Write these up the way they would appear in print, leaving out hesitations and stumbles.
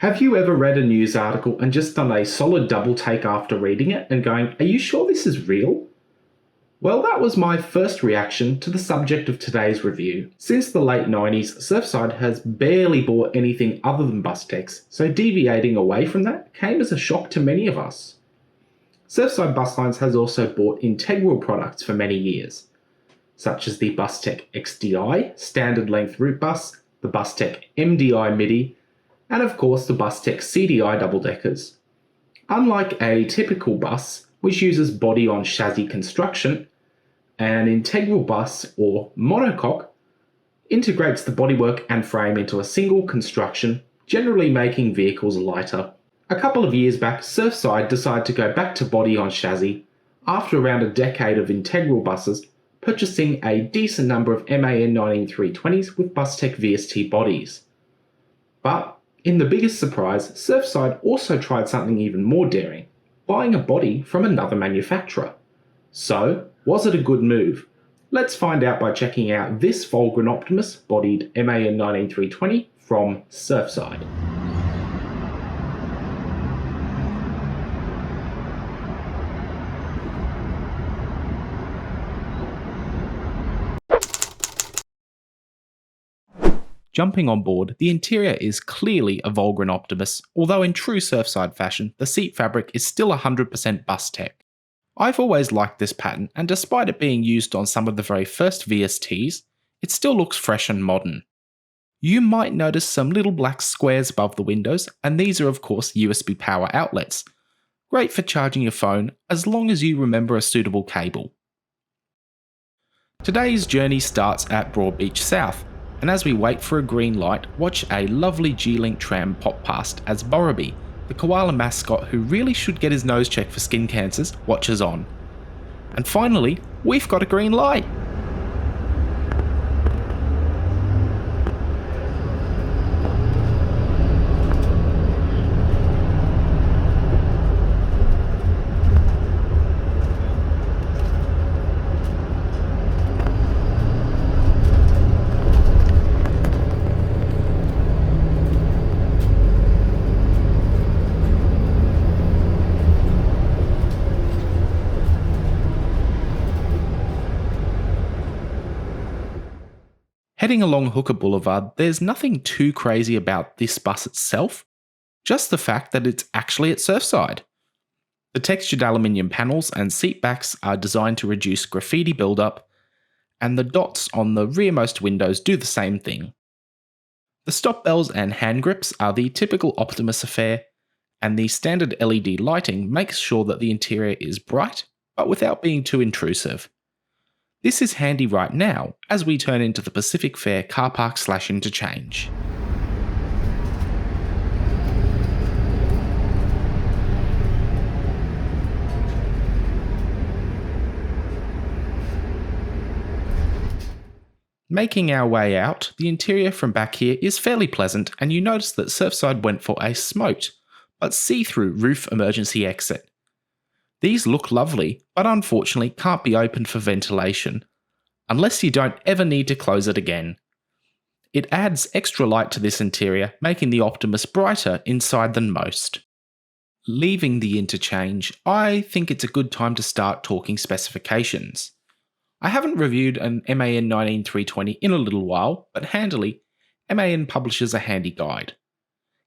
Have you ever read a news article and just done a solid double take after reading it and going, "Are you sure this is real?" Well, that was my first reaction to the subject of today's review. Since the late 90s, Surfside has barely bought anything other than Bustechs, so deviating away from that came as a shock to many of us. Surfside Bus Lines has also bought integral products for many years, such as the Bustech XDI standard length route bus, the Bustech MDI MIDI, and of course the Bustech CDI double-deckers. Unlike a typical bus, which uses body-on-chassis construction, an integral bus, or monocoque, integrates the bodywork and frame into a single construction, generally making vehicles lighter. A couple of years back, Surfside decided to go back to body-on-chassis after around a decade of integral buses, purchasing a decent number of MAN 19320s with Bustech VST bodies. But, in the biggest surprise, Surfside also tried something even more daring, buying a body from another manufacturer. So, was it a good move? Let's find out by checking out this Volgren Optimus bodied MAN 19320 from Surfside. Jumping on board, the interior is clearly a Volgren Optimus, although in true Surfside fashion, the seat fabric is still 100% Bustech. I've always liked this pattern, and despite it being used on some of the very first VSTs, it still looks fresh and modern. You might notice some little black squares above the windows, and these are of course USB power outlets. Great for charging your phone, as long as you remember a suitable cable. Today's journey starts at Broadbeach South, and as we wait for a green light, watch a lovely G-Link tram pop past as Borrowby, the koala mascot who really should get his nose checked for skin cancers, watches on. And finally, we've got a green light! Heading along Hooker Boulevard, there's nothing too crazy about this bus itself, just the fact that it's actually at Surfside. The textured aluminium panels and seat backs are designed to reduce graffiti buildup, and the dots on the rearmost windows do the same thing. The stop bells and hand grips are the typical Optimus affair, and the standard LED lighting makes sure that the interior is bright, but without being too intrusive. This is handy right now, as we turn into the Pacific Fair car park / interchange. Making our way out, the interior from back here is fairly pleasant, and you notice that Surfside went for a smoked, but see-through roof emergency exit. These look lovely, but unfortunately can't be opened for ventilation, unless you don't ever need to close it again. It adds extra light to this interior, making the Optimus brighter inside than most. Leaving the interchange, I think it's a good time to start talking specifications. I haven't reviewed an MAN 19320 in a little while, but handily, MAN publishes a handy guide.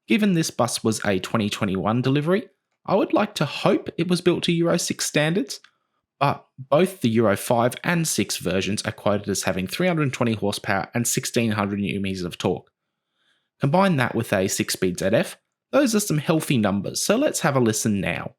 Given this bus was a 2021 delivery, I would like to hope it was built to Euro 6 standards, but both the Euro 5 and 6 versions are quoted as having 320 horsepower and 1600 Nm of torque. Combine that with a 6-speed ZF, those are some healthy numbers, so let's have a listen now.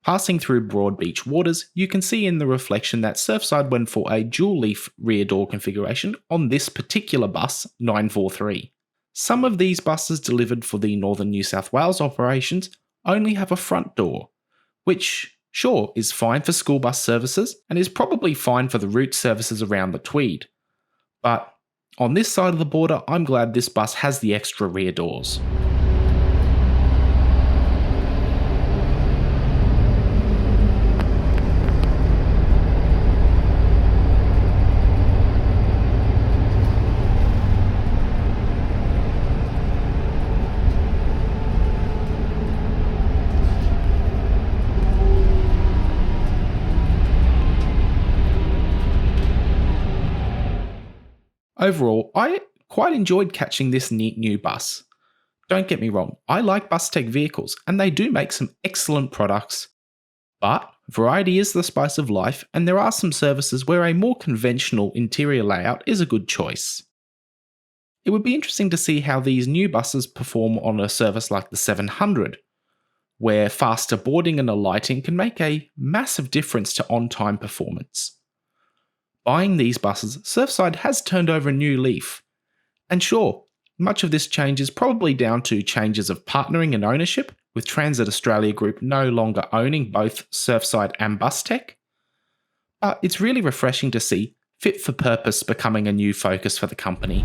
Passing through Broadbeach waters, you can see in the reflection that Surfside went for a dual-leaf rear door configuration on this particular bus, 943. Some of these buses delivered for the Northern New South Wales operations only have a front door, which, sure, is fine for school bus services and is probably fine for the route services around the Tweed. But on this side of the border, I'm glad this bus has the extra rear doors. Overall, I quite enjoyed catching this neat new bus. Don't get me wrong, I like Bustech vehicles and they do make some excellent products. But variety is the spice of life, and there are some services where a more conventional interior layout is a good choice. It would be interesting to see how these new buses perform on a service like the 700, where faster boarding and alighting can make a massive difference to on-time performance. Buying these buses, Surfside has turned over a new leaf. And sure, much of this change is probably down to changes of partnering and ownership, with Transit Australia Group no longer owning both Surfside and Bustech. But it's really refreshing to see fit for purpose becoming a new focus for the company.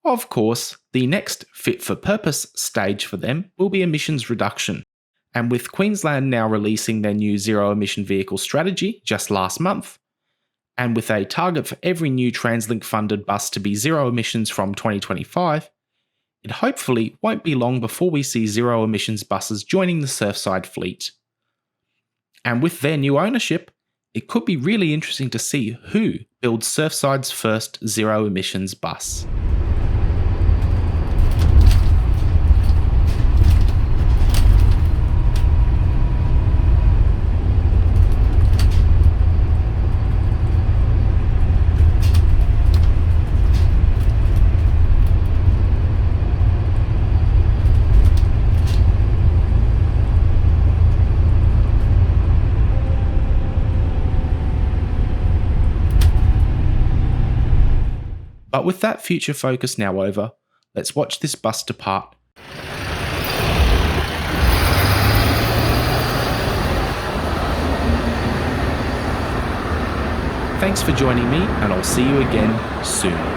Of course, the next fit-for-purpose stage for them will be emissions reduction, and with Queensland now releasing their new zero-emission vehicle strategy just last month, and with a target for every new TransLink-funded bus to be zero emissions from 2025, it hopefully won't be long before we see zero-emissions buses joining the Surfside fleet. And with their new ownership, it could be really interesting to see who builds Surfside's first zero-emissions bus. But with that future focus now over, let's watch this bus depart. Thanks for joining me, and I'll see you again soon.